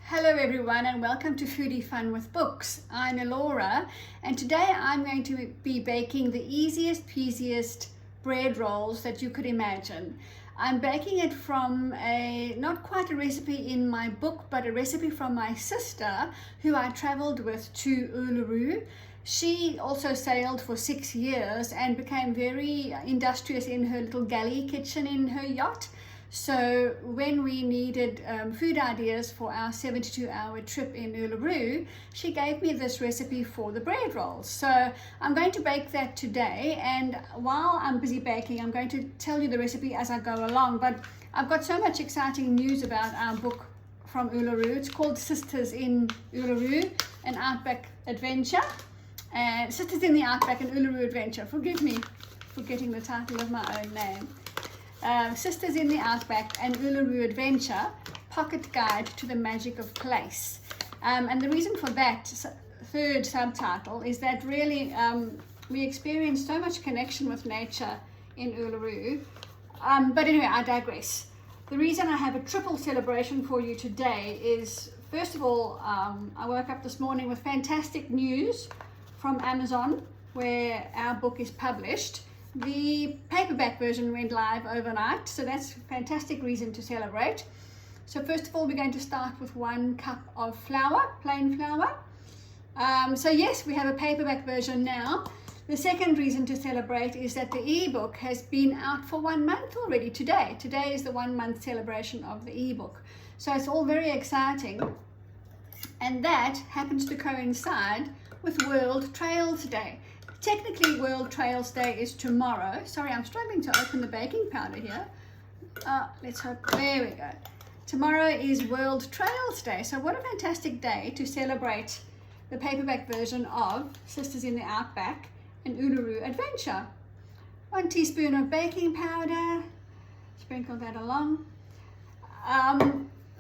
Hello everyone and welcome to Foodie Fun with Books. I'm Elora and today I'm going to be baking the easiest peasiest bread rolls that you could imagine. I'm baking it from not quite a recipe in my book, but a recipe from my sister who I traveled with to Uluru. She also sailed for 6 years and became very industrious in her little galley kitchen in her yacht. So when we needed food ideas for our 72-hour trip in Uluru, she gave me this recipe for the bread rolls. So I'm going to bake that today, and while I'm busy baking, I'm going to tell you the recipe as I go along. But I've got so much exciting news about our book from Uluru. It's called Sisters in Uluru, an Outback adventure. And Sisters in the Outback, an Uluru adventure. Forgive me for getting the title of my own name. Sisters in the Outback, an Uluru Adventure, Pocket Guide to the Magic of Place. And the reason for that third subtitle is that really we experienced so much connection with nature in Uluru. But anyway, I digress. The reason I have a triple celebration for you today is, first of all, I woke up this morning with fantastic news from Amazon, where our book is published. The paperback version went live overnight, so that's a fantastic reason to celebrate. So first of all, we're going to start with 1 cup of flour, plain flour. So yes, we have a paperback version now. The second reason to celebrate is that the ebook has been out for 1 month already today. Today is the 1 month celebration of the ebook. So it's all very exciting. And that happens to coincide with World Trails Day. Technically, World Trails Day is tomorrow. Sorry, I'm struggling to open the baking powder here. Let's hope, there we go. Tomorrow is World Trails Day. So what a fantastic day to celebrate the paperback version of Sisters in the Outback, an Uluru Adventure. 1 teaspoon of baking powder, sprinkle that along.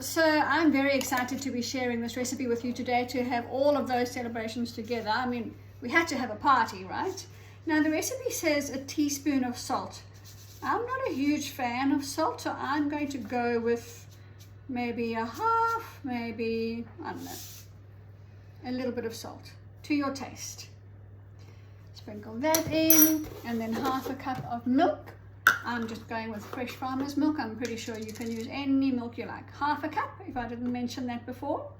So I'm very excited to be sharing this recipe with you today, to have all of those celebrations together. I mean, we had to have a party, right? Now the recipe says a teaspoon of salt. I'm not a huge fan of salt, so I'm going to go with maybe a half, maybe, I don't know, a little bit of salt to your taste. Sprinkle that in, and then half a cup of milk. I'm just going with fresh farmer's milk. I'm pretty sure you can use any milk you like. Half a cup, if I didn't mention that before.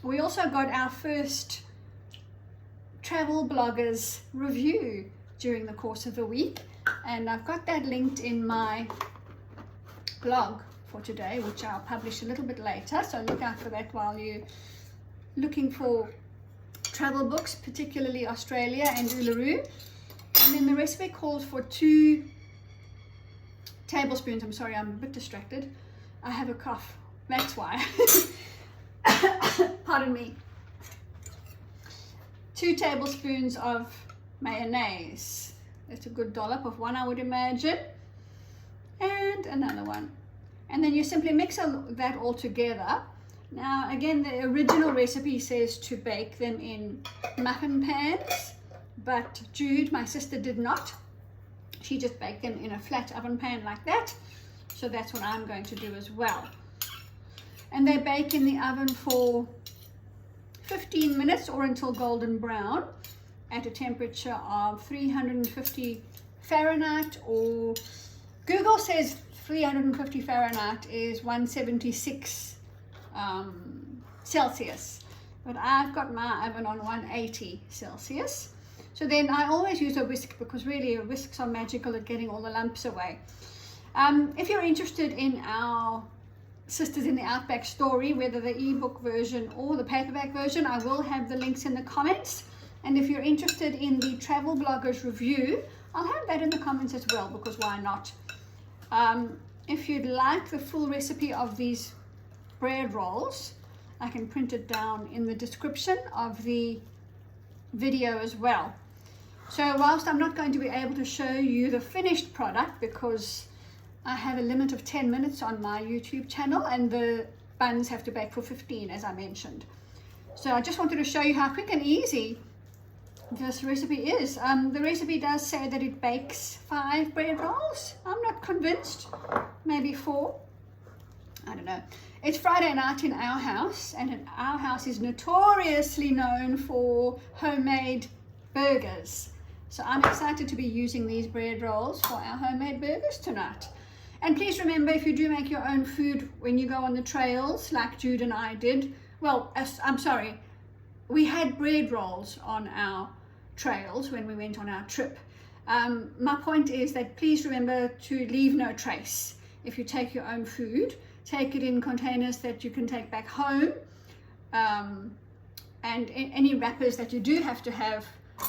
We also got our first travel bloggers review during the course of the week, and I've got that linked in my blog for today, which I'll publish a little bit later, so look out for that while you're looking for travel books, particularly Australia and Uluru. And then the recipe calls for 2 tablespoons. I'm sorry, I'm a bit distracted. I have a cough, that's why. Pardon me. 2 tablespoons of mayonnaise. That's a good dollop of 1, I would imagine. And another one. And then you simply mix that all together. Now, again, the original recipe says to bake them in muffin pans, but Jude, my sister, did not. She just baked them in a flat oven pan like that. So that's what I'm going to do as well. And they bake in the oven for 15 minutes or until golden brown at a temperature of 350 Fahrenheit, or Google says 350 Fahrenheit is 176 Celsius, but I've got my oven on 180 Celsius. So then I always use a whisk, because really whisks are magical at getting all the lumps away. If you're interested in our Sisters in the Outback story, whether the ebook version or the paperback version, I will have the links in the comments. And if you're interested in the travel bloggers review, I'll have that in the comments as well, because why not? If you'd like the full recipe of these bread rolls, I can print it down in the description of the video as well. So whilst I'm not going to be able to show you the finished product, because I have a limit of 10 minutes on my YouTube channel, and the buns have to bake for 15, as I mentioned. So I just wanted to show you how quick and easy this recipe is. The recipe does say that it bakes 5 bread rolls. I'm not convinced, maybe 4. I don't know. It's Friday night in our house, and our house is notoriously known for homemade burgers. So I'm excited to be using these bread rolls for our homemade burgers tonight. And please remember, if you do make your own food when you go on the trails, like Jude and I did, well, I'm sorry, we had bread rolls on our trails when we went on our trip. My point is that please remember to leave no trace. If you take your own food, take it in containers that you can take back home, and any wrappers that you do have to have,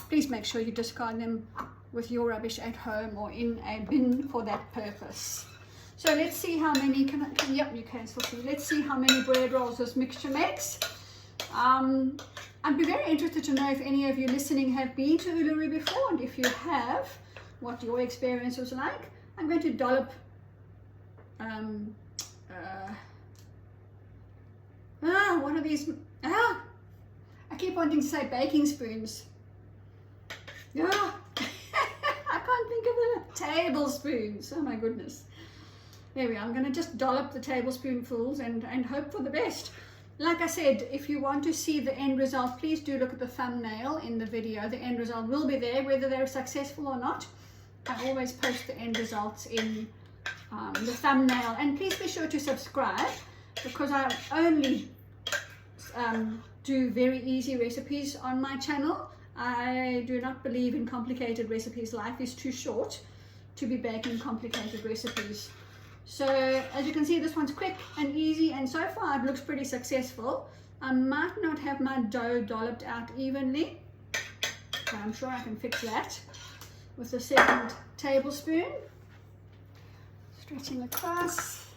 please make sure you discard them with your rubbish at home or in a bin for that purpose. So let's see how many, yep, you can still see. Let's see how many bread rolls this mixture makes. I'd be very interested to know if any of you listening have been to Uluru before, and if you have, what your experience was like. I'm going to dollop what are these? I keep wanting to say baking spoons. I can't think of the tablespoons. Oh my goodness. There we are. I'm going to just dollop the tablespoonfuls and hope for the best. Like I said, if you want to see the end result, please do look at the thumbnail in the video. The end result will be there, whether they're successful or not. I always post the end results in the thumbnail. And please be sure to subscribe, because I only do very easy recipes on my channel. I do not believe in complicated recipes. Life is too short to be baking complicated recipes. So as you can see, this one's quick and easy, and so far it looks pretty successful. I might not have my dough dolloped out evenly, but I'm sure I can fix that with the second tablespoon. Stretching across.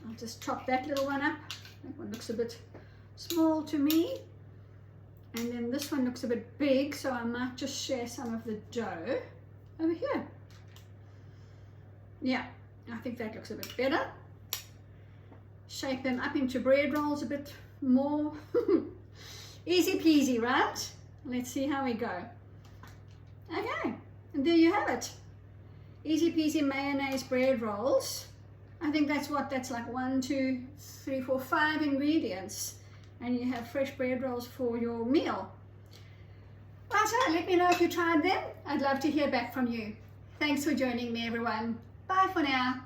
I'll just chop that little one up. That one looks a bit small to me. And then this one looks a bit big, so I might just share some of the dough over here. Yeah, I think that looks a bit better. Shape them up into bread rolls a bit more. Easy peasy, right? Let's see how we go. Okay, and there you have it. Easy peasy mayonnaise bread rolls. I think that's like 1, 2, 3, 4, 5 ingredients. And you have fresh bread rolls for your meal. Right, so let me know if you tried them. I'd love to hear back from you. Thanks for joining me, everyone. Bye for now.